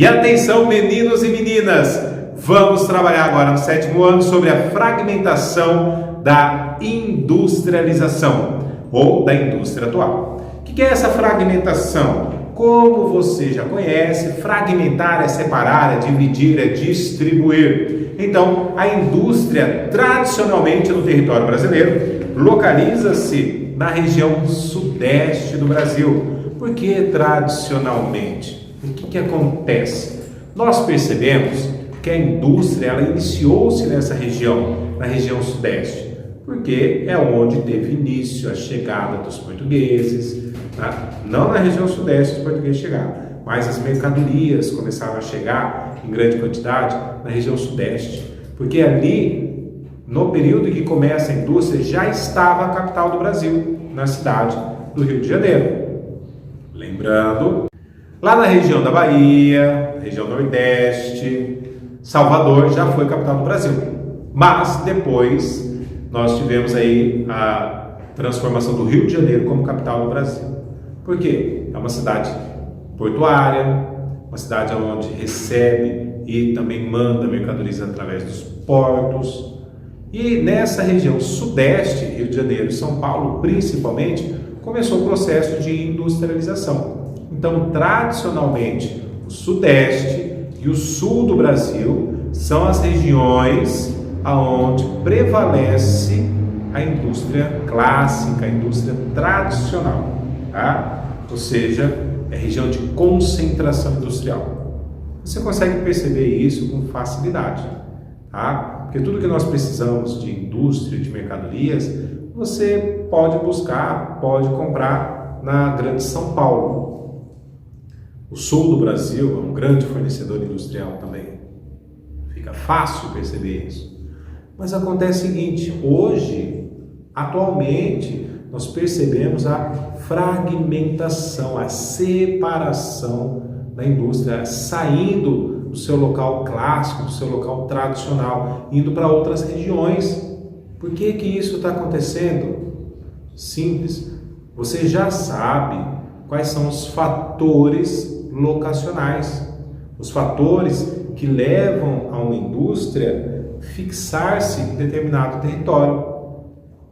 E atenção, meninos e meninas, vamos trabalhar agora no 7º ano sobre a fragmentação da industrialização ou da indústria atual. O que é essa fragmentação? Como você já conhece, fragmentar é separar, é dividir, é distribuir. Então, a indústria tradicionalmente no território brasileiro localiza-se na região sudeste do Brasil. Por que tradicionalmente? O que acontece? Nós percebemos que a indústria ela iniciou-se nessa região, na região sudeste, porque é onde teve início a chegada dos portugueses, tá? Não na região sudeste os portugueses chegaram, mas as mercadorias começaram a chegar em grande quantidade na região sudeste, porque ali, no período em que começa a indústria, já estava a capital do Brasil, na cidade do Rio de Janeiro. Lembrando, lá na região da Bahia, região Nordeste, Salvador já foi capital do Brasil. Mas depois nós tivemos aí a transformação do Rio de Janeiro como capital do Brasil. Por quê? É uma cidade portuária, uma cidade onde recebe e também manda mercadorias através dos portos. E nessa região sudeste, Rio de Janeiro e São Paulo principalmente, começou o processo de industrialização. Então, tradicionalmente, o sudeste e o sul do Brasil são as regiões onde prevalece a indústria clássica, a indústria tradicional, tá? Ou seja, é região de concentração industrial. Você consegue perceber isso com facilidade, tá? Porque tudo que nós precisamos de indústria, de mercadorias, você pode buscar, pode comprar na Grande São Paulo. O sul do Brasil é um grande fornecedor industrial também. Fica fácil perceber isso. Mas acontece o seguinte, hoje, atualmente, nós percebemos a fragmentação, a separação da indústria, saindo do seu local clássico, do seu local tradicional, indo para outras regiões. Por que isso está acontecendo? Simples. Você já sabe quais são os fatores locacionais, os fatores que levam a uma indústria fixar-se em determinado território.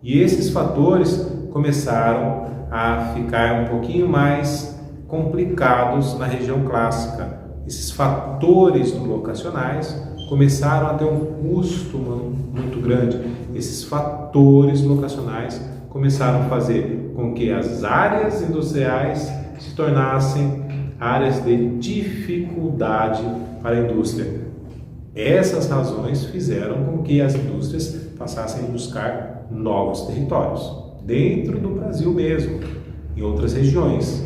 E esses fatores começaram a ficar um pouquinho mais complicados na região clássica. Esses fatores locacionais começaram a ter um custo muito grande. Esses fatores locacionais começaram a fazer com que as áreas industriais se tornassem áreas de dificuldade para a indústria. Essas razões fizeram com que as indústrias passassem a buscar novos territórios, dentro do Brasil mesmo, em outras regiões.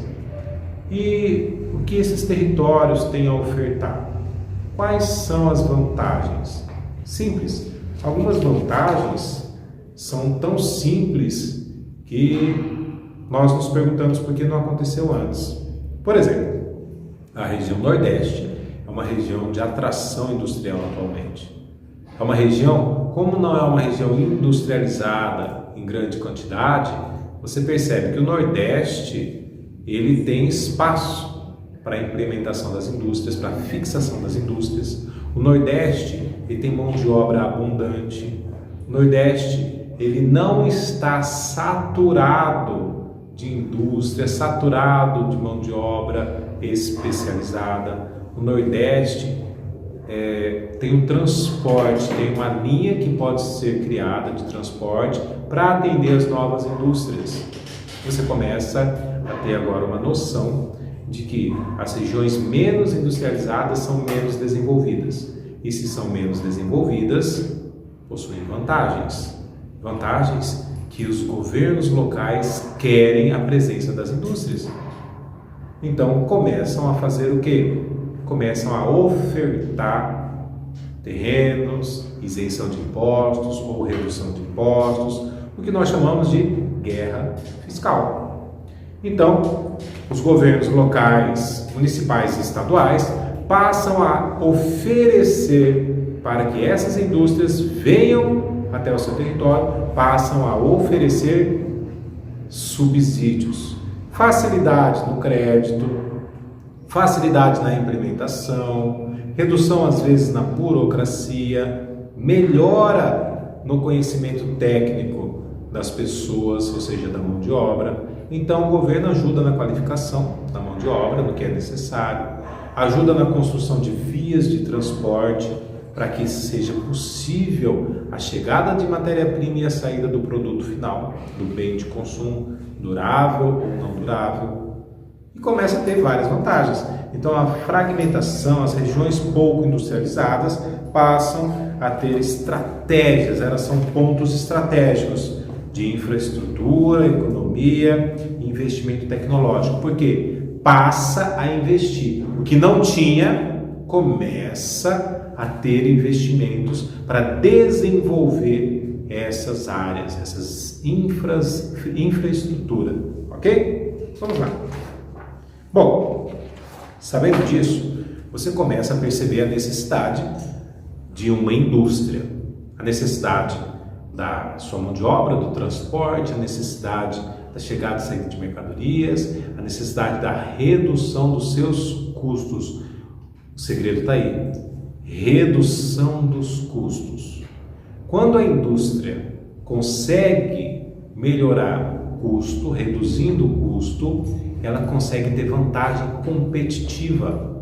E o que esses territórios têm a ofertar? Quais são as vantagens? Simples. Algumas vantagens são tão simples que nós nos perguntamos por que não aconteceu antes. Por exemplo, a região Nordeste é uma região de atração industrial atualmente. É uma região, como não é uma região industrializada em grande quantidade, você percebe que o Nordeste ele tem espaço para a implementação das indústrias, para a fixação das indústrias. O Nordeste ele tem mão de obra abundante. O Nordeste ele não está saturado de indústria, saturado de mão de obra especializada. O Nordeste tem um transporte, tem uma linha que pode ser criada de transporte para atender as novas indústrias. Você começa a ter agora uma noção de que as regiões menos industrializadas são menos desenvolvidas. E se são menos desenvolvidas, possuem vantagens. Vantagens que os governos locais querem a presença das indústrias. Então começam a fazer o quê? Começam a ofertar terrenos, isenção de impostos ou redução de impostos, o que nós chamamos de guerra fiscal. Então, os governos locais, municipais e estaduais passam a oferecer para que essas indústrias venham até o seu território, passam a oferecer subsídios, facilidade no crédito, facilidade na implementação, redução às vezes na burocracia, melhora no conhecimento técnico das pessoas, ou seja, da mão de obra. Então o governo ajuda na qualificação da mão de obra, no que é necessário, ajuda na construção de vias de transporte, para que seja possível a chegada de matéria-prima e a saída do produto final, do bem de consumo, durável ou não durável, e começa a ter várias vantagens. Então a fragmentação, as regiões pouco industrializadas passam a ter estratégias, elas são pontos estratégicos de infraestrutura, economia e investimento tecnológico, porque passa a investir. O que não tinha, começa a ter investimentos para desenvolver essas áreas, essas infraestrutura, ok? Vamos lá. Bom, sabendo disso, você começa a perceber a necessidade de uma indústria, a necessidade da sua mão de obra, do transporte, a necessidade da chegada e saída de mercadorias, a necessidade da redução dos seus custos. O segredo está aí. Redução dos custos. Quando a indústria consegue melhorar o custo, reduzindo o custo, ela consegue ter vantagem competitiva.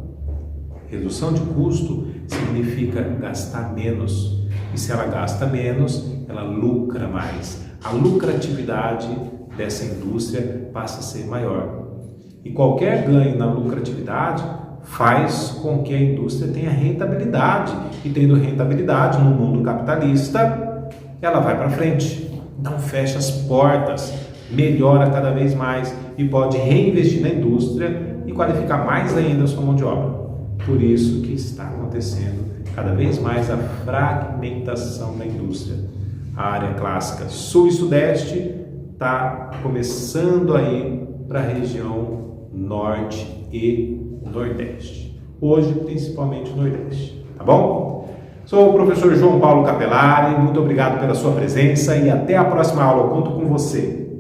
Redução de custo significa gastar menos. E se ela gasta menos, ela lucra mais. A lucratividade dessa indústria passa a ser maior. E qualquer ganho na lucratividade faz com que a indústria tenha rentabilidade, e tendo rentabilidade no mundo capitalista, ela vai para frente, então fecha as portas, melhora cada vez mais e pode reinvestir na indústria e qualificar mais ainda a sua mão de obra. Por isso que está acontecendo cada vez mais a fragmentação da indústria. A área clássica sul e sudeste está começando a ir para a região norte e nordeste. Hoje, principalmente o nordeste. Tá bom? Sou o professor João Paulo Capelari, muito obrigado pela sua presença e até a próxima aula. Eu conto com você.